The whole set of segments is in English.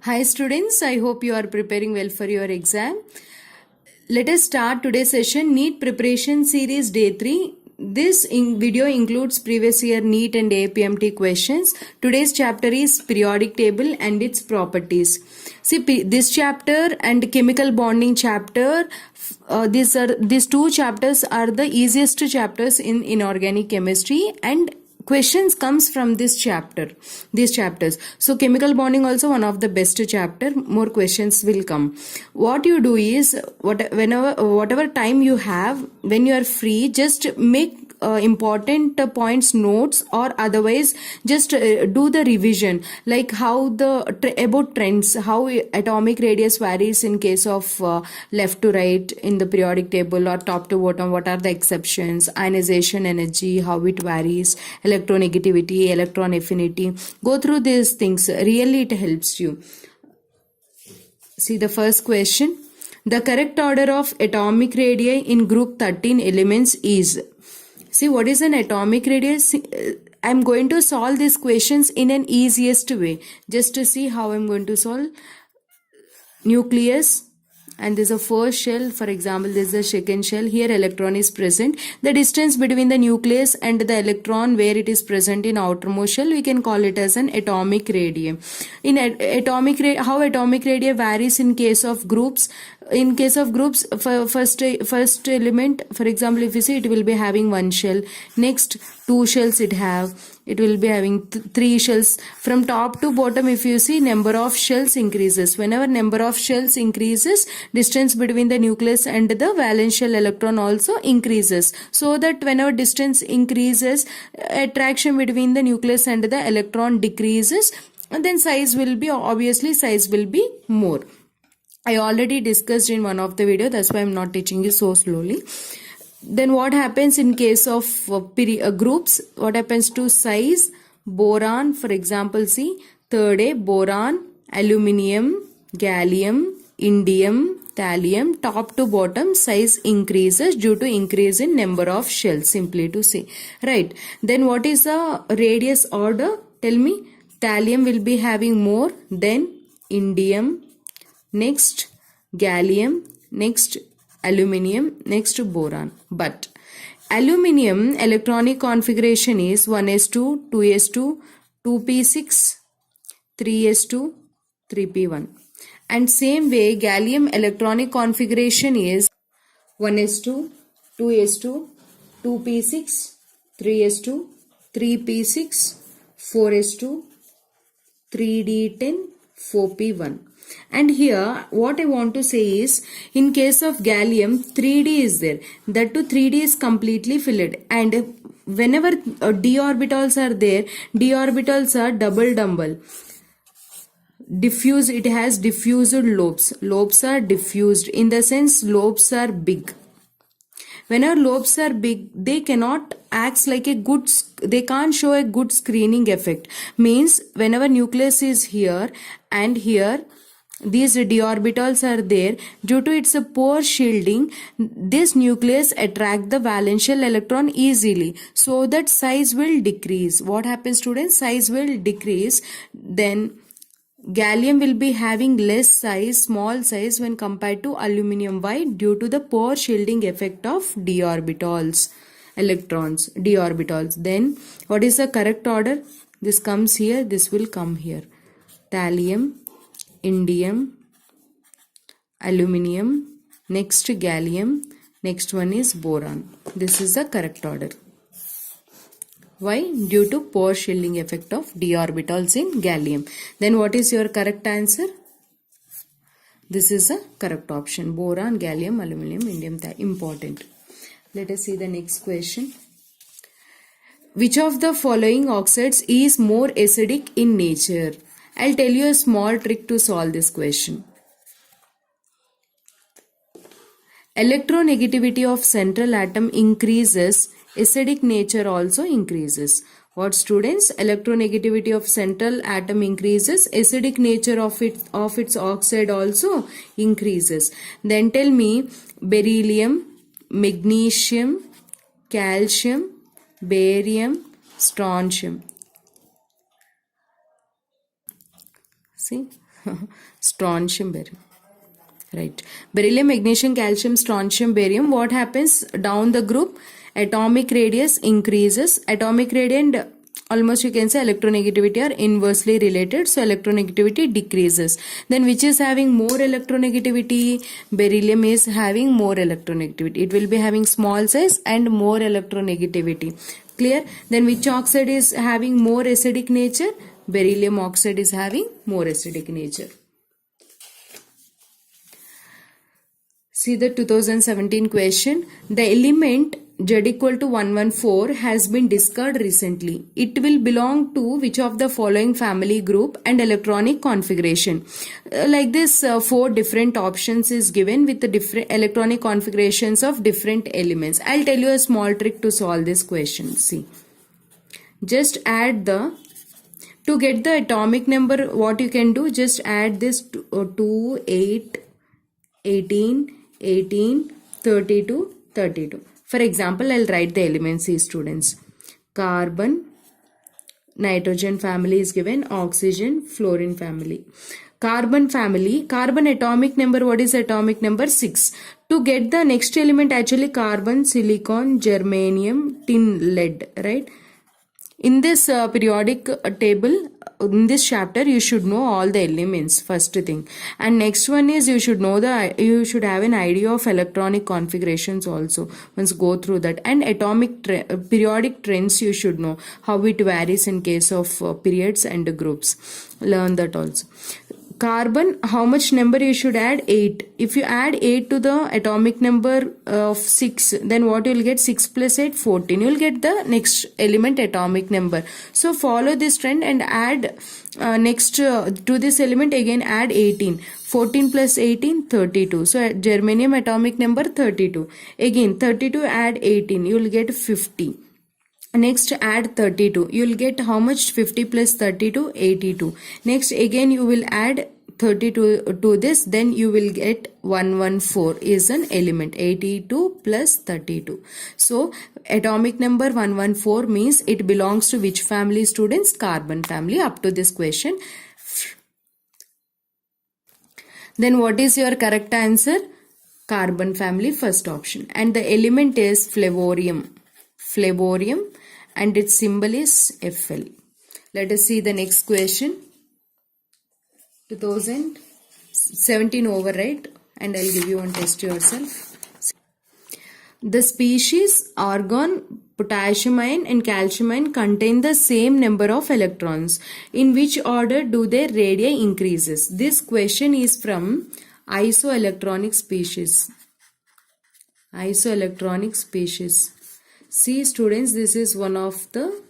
Hi students, I hope you are preparing well for your exam. Let us start today's session, NEET Preparation Series Day 3. This video includes previous year NEET and APMT questions. Today's chapter is periodic table and its properties. See, this chapter and chemical bonding chapter, these two chapters are the easiest chapters in inorganic chemistry, and questions comes from these chapters. So chemical bonding also one of the best chapter. More questions will come. What you do is, whatever time you have, when you are free, just make important points notes, or otherwise just do the revision, like how about trends, how atomic radius varies in case of left to right in the periodic table, or top to bottom, what are the exceptions, ionization energy, how it varies, electronegativity, electron affinity. Go through these things, really it helps you. See the first question. The correct order of atomic radii in group 13 elements is. See, what is an atomic radius? I'm going to solve these questions in an easiest way. Just to see how I'm going to solve. Nucleus, and there's a first shell. For example, there's a second shell. Here electron is present. The distance between the nucleus and the electron where it is present in outermost shell, we can call it as an atomic radii. In how atomic radii varies in case of groups. In case of groups, first element, for example, if you see, it will be having one shell. Next, two shells it will be having three shells. From top to bottom, if you see, number of shells increases. Whenever number of shells increases, distance between the nucleus and the valence shell electron also increases. So that whenever distance increases, attraction between the nucleus and the electron decreases, and then size will be more. I already discussed in one of the video, that's why I'm not teaching you so slowly. Then what happens in case of groups? What happens to size? Boron, for example, see, third A, boron, aluminium, gallium, indium, thallium, top to bottom size increases due to increase in number of shells, simply to say. Right. Then what is the radius order? Tell me. Thallium will be having more, then indium, next gallium, next aluminium, next boron. But aluminium electronic configuration is 1s2, 2s2, 2p6, 3s2, 3p1. And same way gallium electronic configuration is 1s2, 2s2, 2p6, 3s2, 3p6, 4s2, 3d10, 4p1. And here what I want to say is, in case of gallium, 3d is there. That too 3d is completely filled. And whenever d orbitals are there, d orbitals are double. Diffuse, it has diffused lobes. Lobes are diffused, in the sense lobes are big. Whenever lobes are big, they cannot act like they can't show a good screening effect. Means whenever nucleus is here and here, these d orbitals are there, due to its poor shielding, this nucleus attract the valence shell electron easily, so that size will decrease. What happens, students? Size will decrease. Then gallium will be having less size, small size, when compared to aluminium. Why? Due to the poor shielding effect of d orbitals, electrons, d orbitals. Then what is the correct order? This comes here, this will come here. Thallium, indium, aluminium, next gallium, next one is boron. This is the correct order. Why? Due to poor shielding effect of d orbitals in gallium. Then what is your correct answer? This is the correct option. Boron, gallium, aluminium, indium. Important. Let us see the next question. Which of the following oxides is more acidic in nature? I'll tell you a small trick to solve this question. Electronegativity of central atom increases, acidic nature also increases. What, students? Electronegativity of central atom increases, acidic nature of its oxide also increases. Then tell me, beryllium, magnesium, calcium, barium, strontium. See, Strontium, barium. Right. Beryllium, magnesium, calcium, strontium, barium. What happens down the group? Atomic radius increases. Atomic radius, almost you can say electronegativity are inversely related. So electronegativity decreases. Then which is having more electronegativity? Beryllium is having more electronegativity. It will be having small size and more electronegativity. Clear? Then which oxide is having more acidic nature? Beryllium oxide is having more acidic nature. See the 2017 question. The element Z equal to 114 has been discovered recently. It will belong to which of the following family group and electronic configuration? Like this, 4 different options is given with the different electronic configurations of different elements. I'll tell you a small trick to solve this question. See, just add to get the atomic number, what you can do, just add this 2, 8, 18, 18, 32, 32. For example, I'll write the elements, see students. Carbon, nitrogen family is given, oxygen, fluorine family. Carbon family, carbon atomic number, what is atomic number? 6. To get the next element, actually carbon, silicon, germanium, tin, lead, right? In this periodic table, in this chapter, you should know all the elements, first thing. And next one is you should have an idea of electronic configurations also. Once go through that. And atomic periodic trends you should know. How it varies in case of periods and groups. Learn that also. Carbon, how much number you should add? 8. If you add 8 to the atomic number of 6, then what you will get? 6 plus 8, 14. You will get the next element atomic number. So follow this trend and add next to this element again add 18. 14 plus 18, 32. So germanium atomic number 32. Again 32 add 18. You will get 50. Next add 32. You will get how much? 50 plus 32, 82. Next again you will add 32 to this, then you will get 114 is an element. 82 plus 32. So atomic number 114 means it belongs to which family, students? Carbon family, up to this question. Then what is your correct answer? Carbon family, first option. And the element is flavorium. Flavorium. And its symbol is Fl. Let us see the next question. 2017 over, right? And I'll give you one test yourself. The species argon, potassium ion and calcium ion contain the same number of electrons. In which order do their radii increases? This question is from isoelectronic species. Isoelectronic species. See students, this is one of the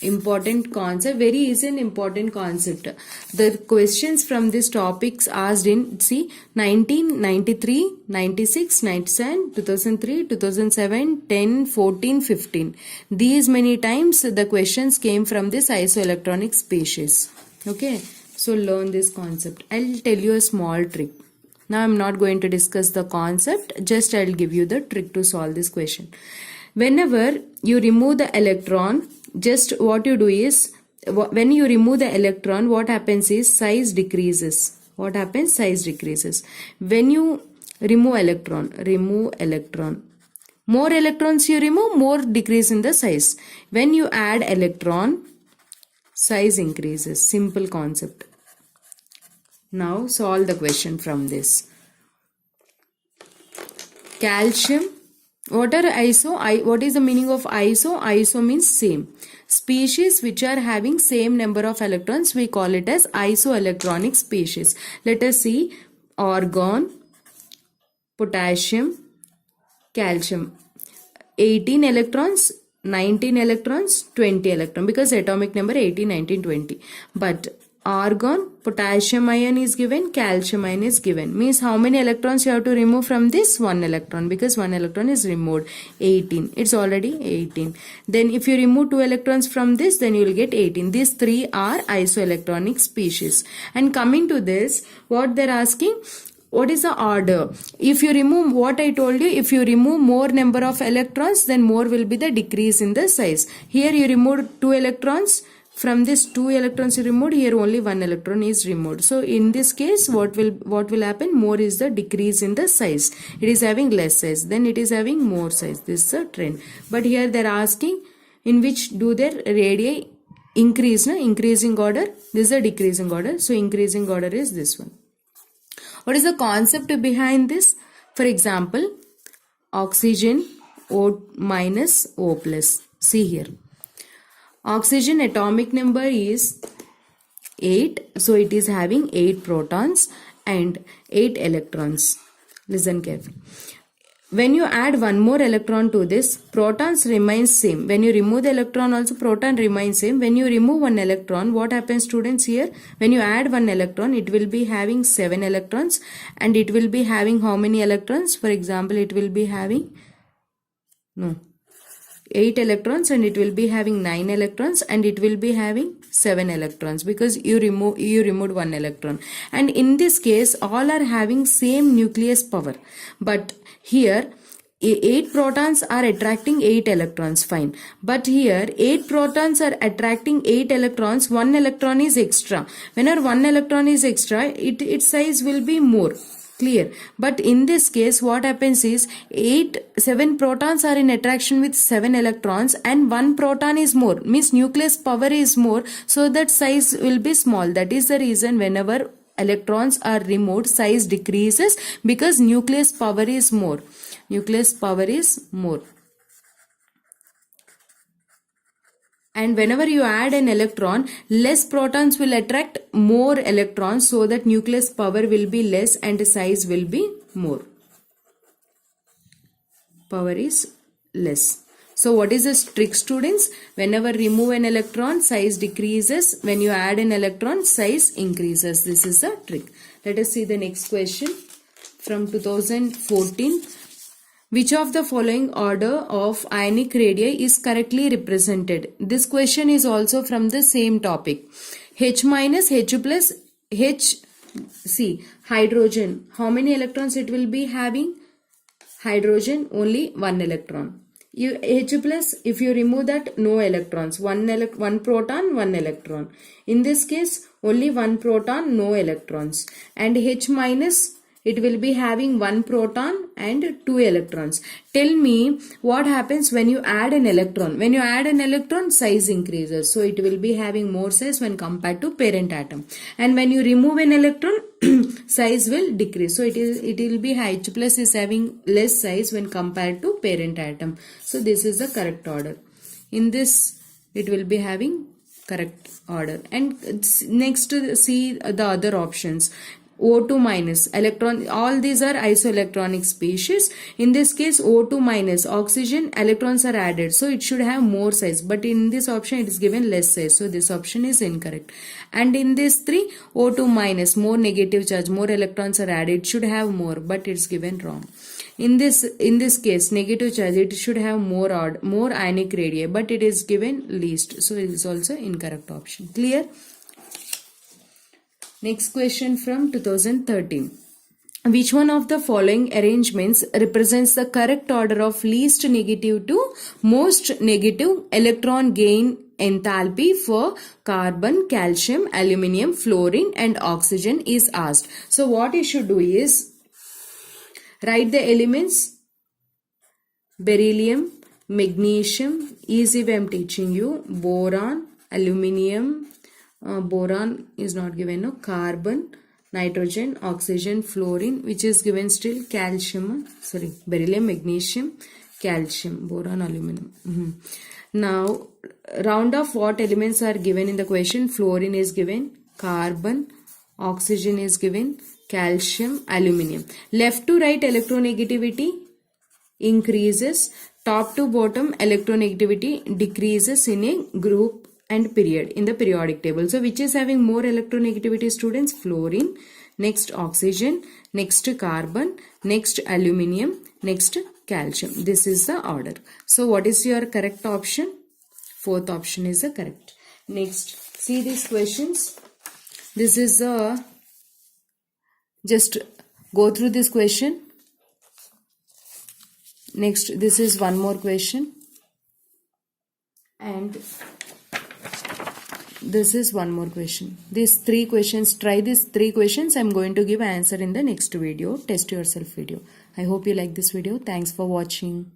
important concept, very easy and important concept. The questions from these topics asked in, see, 1993, 96, 97, 2003, 2007, 10, 14, 15. These many times the questions came from this isoelectronic species. Okay, so learn this concept. I'll tell you a small trick. Now I'm not going to discuss the concept, just I'll give you the trick to solve this question. Whenever you remove the electron, just what you do is, when you remove the electron, what happens is size decreases. What happens? Size decreases. When you remove electron. More electrons you remove, more decrease in the size. When you add electron, size increases. Simple concept. Now solve the question from this. Calcium. What are iso? What is the meaning of iso? Iso means same. Species which are having same number of electrons, we call it as isoelectronic species. Let us see. Argon, potassium, calcium. 18 electrons, 19 electrons, 20 electrons, because atomic number 18, 19, 20. But argon, potassium ion is given, calcium ion is given. Means how many electrons you have to remove from this? 1 electron, because 1 electron is removed. 18. It's already 18. Then if you remove 2 electrons from this, then you will get 18. These three are isoelectronic species. And coming to this, what they're asking, what is the order? If you remove, what I told you, if you remove more number of electrons, then more will be the decrease in the size. Here you removed 2 electrons, from this 2 electrons removed, here only 1 electron is removed. So in this case, what will happen? More is the decrease in the size. It is having less size, then it is having more size. This is a trend. But here they are asking in which do their radii increase, increasing order. This is a decreasing order. So increasing order is this one. What is the concept behind this? For example, oxygen O minus O plus. See here. Oxygen atomic number is 8. So it is having 8 protons and 8 electrons. Listen carefully. When you add one more electron to this, protons remain same. When you remove the electron also, proton remains same. When you remove one electron, what happens, students, here? When you add one electron, it will be having 7 electrons and it will be having how many electrons? For example, it will be having 8 electrons and it will be having 9 electrons and it will be having 7 electrons because you removed one electron. And in this case, all are having same nucleus power. But here 8 protons are attracting 8 electrons, fine. But here 8 protons are attracting 8 electrons, 1 electron is extra. Whenever 1 electron is extra, its size will be more. Clear? But in this case, what happens is 7 protons are in attraction with 7 electrons and 1 proton is more. Means nucleus power is more, so that size will be small. That is the reason whenever electrons are removed, size decreases because nucleus power is more. Nucleus power is more. And whenever you add an electron, less protons will attract more electrons, so that nucleus power will be less and size will be more. Power is less. So what is the trick, students? Whenever remove an electron, size decreases. When you add an electron, size increases. This is the trick. Let us see the next question from 2014. Which of the following order of ionic radii is correctly represented? This question is also from the same topic. H minus, H plus, H, see, hydrogen. How many electrons it will be having? Hydrogen, only 1 electron. H plus, if you remove that, no electrons. One proton, 1 electron. In this case, only 1 proton, no electrons. And H minus, it will be having 1 proton and 2 electrons. Tell me what happens when you add an electron. When you add an electron, size increases. So it will be having more size when compared to parent atom. And when you remove an electron, size will decrease. So it will be H plus is having less size when compared to parent atom. So this is the correct order. In this, it will be having correct order. And next, see the other options. O2 minus, electron, all these are isoelectronic species. In this case, O2 minus, oxygen, electrons are added, so it should have more size, but in this option it is given less size, so this option is incorrect. And in this 3, O2 minus, more negative charge, more electrons are added, it should have more, but it's given wrong. In this case, negative charge, it should have more ionic radii, but it is given least, so it is also incorrect option. Clear? Next question from 2013. Which one of the following arrangements represents the correct order of least negative to most negative electron gain enthalpy for carbon, calcium, aluminium, fluorine and oxygen is asked. So what you should do is write the elements: beryllium, magnesium, easy way I am teaching you, boron, aluminium, boron is not given, no, carbon, nitrogen, oxygen, fluorine, which is given still calcium, beryllium, magnesium, calcium, boron, aluminum. Now round off what elements are given in the question. Fluorine is given, carbon, oxygen is given, calcium, aluminium. Left to right electronegativity increases, top to bottom electronegativity decreases in a group and period in the periodic table. So which is having more electronegativity, students? Fluorine, next oxygen, next carbon, next aluminium, next calcium. This is the order. So what is your correct option? Fourth option is the correct. Next, see these questions. This is just go through this question. Next, this is one more question. And this is one more question. These 3 questions, try these 3 questions. I'm going to give answer in the next video, test yourself video. I hope you like this video. Thanks for watching.